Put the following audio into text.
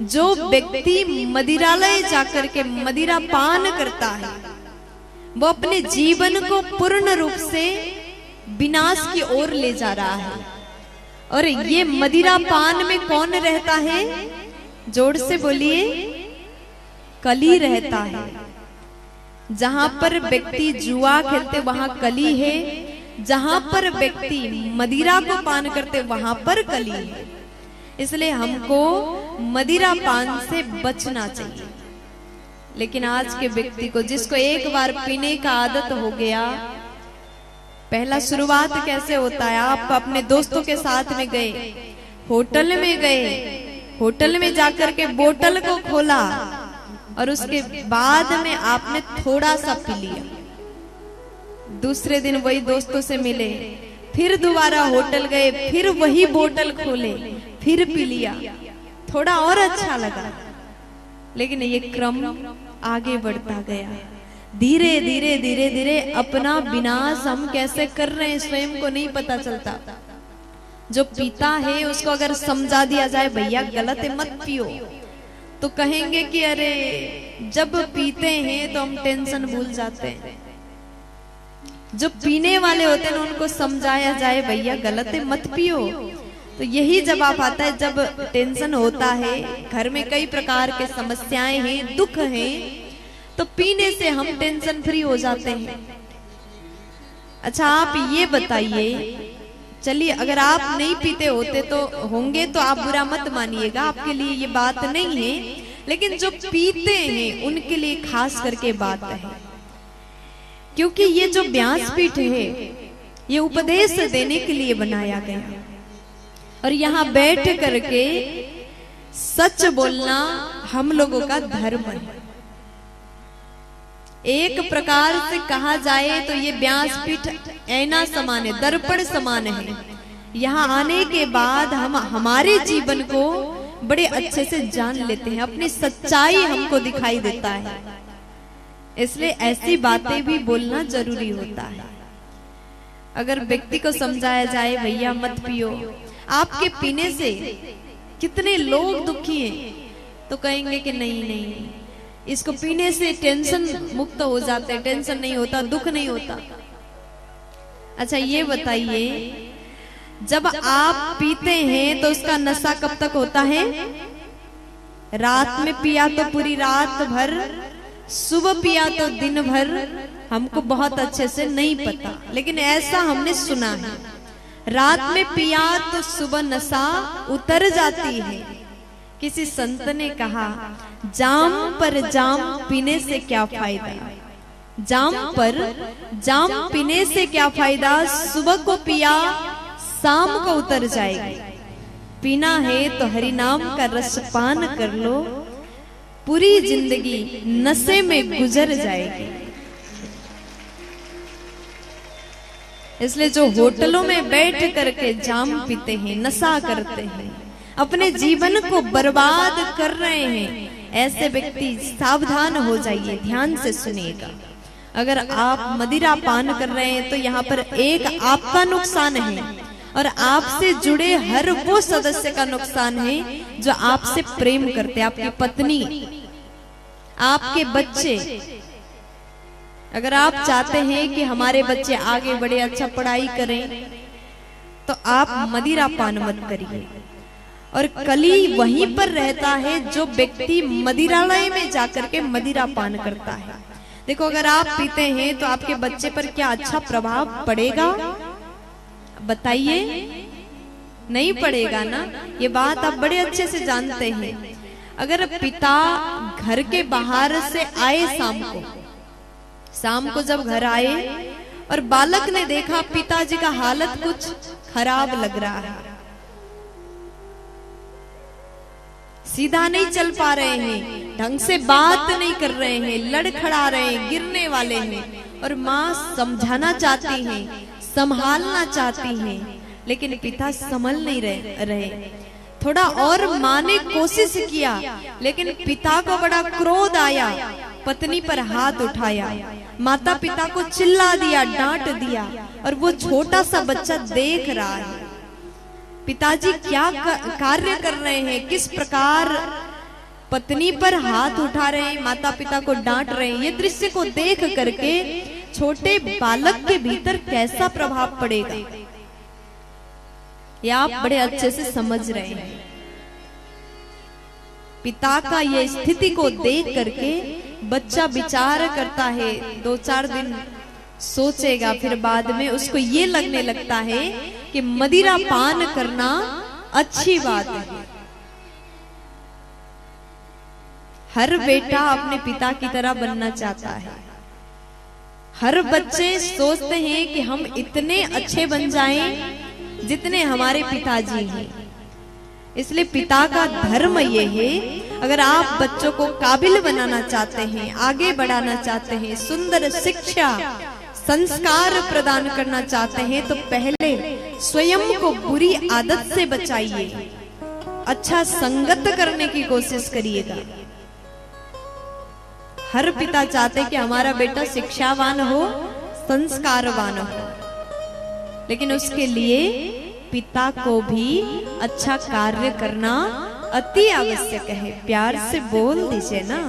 जो व्यक्ति मदिरालय जाकर के मदिरा पान करता है वो अपने जीवन को पूर्ण रूप से विनाश की ओर ले जा रहा है। और ये मदिरा पान में कौन रहता है? जोर से बोलिए, कली रहता है। जहां पर व्यक्ति जुआ खेलते वहां कली है, जहां पर व्यक्ति मदिरा को पान करते वहां पर कली है। इसलिए हमको मदिरा पान से बचना चाहिए। लेकिन आज के व्यक्ति को, जिसको एक बार पीने का आदत हो गया, पहला शुरुआत कैसे होता है? आप अपने दोस्तों के साथ में गए, होटल में गए, होटल में जाकर के बोतल को खोला और उसके बाद में आपने थोड़ा सा पी लिया। दूसरे दिन वही दोस्तों से मिले, फिर दोबारा होटल गए, फिर वही बोतल खोले, फिर पी लिया, थोड़ा और अच्छा लगा। लेकिन ये क्रम आगे बढ़ता गया। धीरे धीरे धीरे धीरे अपना विनाश हम कैसे कर रहे हैं स्वयं को नहीं पता चलता। जो पीता है उसको अगर समझा दिया जाए भैया गलत है मत पियो, तो कहेंगे कि अरे जब पीते हैं तो हम टेंशन भूल जाते हैं। जो पीने वाले होते हैं उनको समझाया जाए भैया गलत है मत पियो, तो यही जवाब आता है। जब टेंशन होता है, घर में कई प्रकार के समस्याएं हैं, दुख हैं, तो पीने से हम टेंशन फ्री हो जाते हैं। अच्छा आप ये बताइए, चलिए अगर आप नहीं पीते होते तो होंगे तो आप बुरा मत मानिएगा, आपके लिए ये बात नहीं है। लेकिन जो पीते हैं उनके लिए खास करके बात है, क्योंकि ये जो व्यासपीठ है ये उपदेश देने के लिए बनाया गया। और यहाँ बैठ करके सच बोलना हम लोगों का धर्म है। एक प्रकार से कहा जाए तो ये व्यासपीठ ऐना समान है, दर्पण समान है। यहाँ आने के बाद हम हमारे जीवन को बड़े अच्छे से जान लेते हैं, अपनी सच्चाई हमको दिखाई देता है। इसलिए ऐसी बातें भी बोलना जरूरी होता है। अगर व्यक्ति को समझाया जाए भैया मत पियो, आपके पीने से कितने लोग दुखी हैं, तो कहेंगे कि नहीं नहीं, इसको पीने से टेंशन मुक्त हो जाते हैं, टेंशन नहीं होता, दुख नहीं होता। अच्छा ये बताइए, जब आप पीते हैं तो उसका नशा कब तक होता है? रात में पिया तो पूरी रात भर, सुबह पिया तो दिन भर, हमको बहुत अच्छे से नहीं पता, लेकिन ऐसा हमने सुना है। रात में पिया तो सुबह नशा उतर जाती है। किसी संत ने कहा, जाम पर जाम पीने से क्या फायदा, जाम पर जाम पीने से क्या फायदा, सुबह को पिया शाम को उतर जाएगी। पीना है तो हरि नाम का रस पान कर लो, पूरी जिंदगी नशे में गुजर जाएगी। इसलिए जो होटलों में बैठ करके जाम पीते हैं, नशा करते हैं, अपने जीवन को बर्बाद कर रहे हैं, ऐसे व्यक्ति सावधान हो जाइए, ध्यान से सुनिएगा। अगर आप मदिरा पान कर रहे हैं तो यहाँ पर एक आपका नुकसान है और आपसे जुड़े हर वो सदस्य का नुकसान है जो आपसे प्रेम करते हैं, आपकी पत्नी, आपके बच्चे। अगर आप चाहते हैं कि हमारे बच्चे आगे बढ़े, अच्छा पढ़ाई करें, तो आप मदिरा पान मत करिए। और कली वहीं पर रहता है जो व्यक्ति मदिरालय में जाकर के मदिरा पान करता है। देखो अगर आप पीते हैं तो आपके बच्चे पर क्या अच्छा प्रभाव पड़ेगा? बताइए, नहीं पड़ेगा ना। ये बात आप बड़े अच्छे से जानते हैं। अगर पिता घर के बाहर से आए शाम को जब घर आए और बालक ने देखा पिताजी का हालत कुछ खराब लग रहा है, सीधा नहीं चल पा रहे हैं, ढंग से बात नहीं कर रहे हैं, लड़खड़ा रहे हैं, गिरने वाले हैं, और माँ समझाना चाहती हैं, संभालना चाहती हैं, लेकिन पिता संभल नहीं रहे। थोड़ा और माँ ने कोशिश किया, लेकिन पिता को बड़ा क्रोध आया, पत्नी पर हाथ उठाया, माता पिता को चिल्ला दिया, डांट दिया, और वो छोटा सा बच्चा देख रहा है पिताजी क्या कार्य कर रहे हैं, किस प्रकार पत्नी पर हाथ उठा रहे हैं, माता पिता को डांट रहे हैं, ये दृश्य को देख करके छोटे बालक के भीतर कैसा प्रभाव पड़ेगा, ये आप बड़े अच्छे से समझ रहे हैं। पिता का ये स्थिति को देख करके बच्चा विचार करता है, 2-4 दिन सोचेगा, फिर बाद में उसको ये लगने लगता है कि मदिरा पान करना अच्छी बात है। हर बेटा अपने पिता की तरह बनना चाहता है। हर बच्चे सोचते हैं कि हम इतने अच्छे बन जाएं जितने हमारे पिताजी हैं। इसलिए पिता का धर्म ये है, अगर आप बच्चों को काबिल बनाना चाहते हैं, आगे बढ़ाना चाहते हैं, सुंदर शिक्षा संस्कार प्रदान करना चाहते हैं, तो पहले स्वयं को बुरी आदत से बचाइए, अच्छा संगत करने की कोशिश करिएगा। हर पिता चाहते कि हमारा बेटा शिक्षावान हो, संस्कारवान हो, लेकिन उसके लिए पिता को भी अच्छा कार्य करना अति आवश्यक है। प्यार से बोल दीजिए ना।